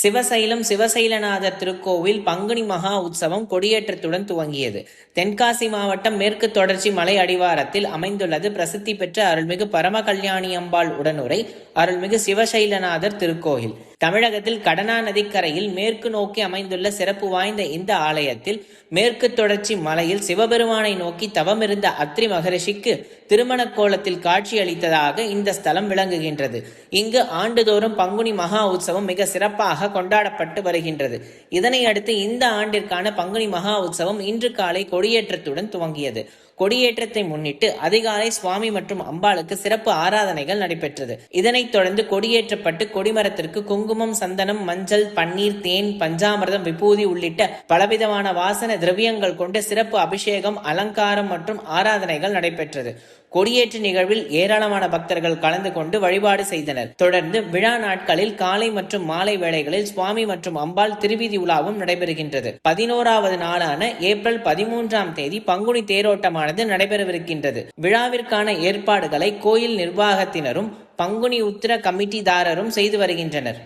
சிவசைலம் சிவசைலநாதர் திருக்கோவில் பங்குனி மகா உற்சவம் கொடியேற்றத்துடன் துவங்கியது. தென்காசி மாவட்டம் மேற்கு தொடர்ச்சி மலை அடிவாரத்தில் அமைந்துள்ளது பிரசித்தி பெற்ற அருள்மிகு பரம கல்யாணியம்பாள் உடனுரை அருள்மிகு சிவசைலநாதர் திருக்கோயில். தமிழகத்தில் கடனா நதிக்கரையில் மேற்கு நோக்கி அமைந்துள்ள சிறப்பு வாய்ந்த இந்த ஆலயத்தில் மேற்கு தொடர்ச்சி மலையில் சிவபெருமானை நோக்கி தவமிருந்த அத்ரி மகரிஷிக்கு திருமண கோலத்தில் காட்சி அளித்ததாக இந்த ஸ்தலம் விளங்குகின்றது. இங்கு ஆண்டுதோறும் பங்குனி மகா உற்சவம் மிக சிறப்பாக கொண்டாடப்பட்டு வருகின்றது. இதனை அடுத்து இந்த ஆண்டிற்கான பங்குனி மகா உற்சவம் இன்று காலை கொடியேற்றத்துடன் துவங்கியது. கொடியேற்றத்தை முன்னிட்டு அதிகாலை சுவாமி மற்றும் அம்பாளுக்கு சிறப்பு ஆராதனைகள் நடைபெற்றது. இதனைத் தொடர்ந்து கொடியேற்றப்பட்டு கொடிமரத்திற்கு குங்குமம், சந்தனம், மஞ்சள், பன்னீர், தேன், பஞ்சாமிர்தம், விபூதி உள்ளிட்ட பலவிதமான வாசன திரவியங்கள் கொண்ட சிறப்பு அபிஷேகம், அலங்காரம் மற்றும் ஆராதனைகள் நடைபெற்றது. கொடியேற்று நிகழ்வில் ஏராளமான பக்தர்கள் கலந்து கொண்டு வழிபாடு செய்தனர். தொடர்ந்து விழா நாட்களில் காலை மற்றும் மாலை வேளைகளில் சுவாமி மற்றும் அம்பாள் திருவீதி உலாவும் நடைபெறுகின்றது. 11வது நாளான ஏப்ரல் 13ஆம் தேதி பங்குனி தேரோட்டமானது நடைபெறவிருக்கின்றது. விழாவிற்கான ஏற்பாடுகளை கோயில் நிர்வாகத்தினரும் பங்குனி உத்திர கமிட்டிதாரரும் செய்து வருகின்றனர்.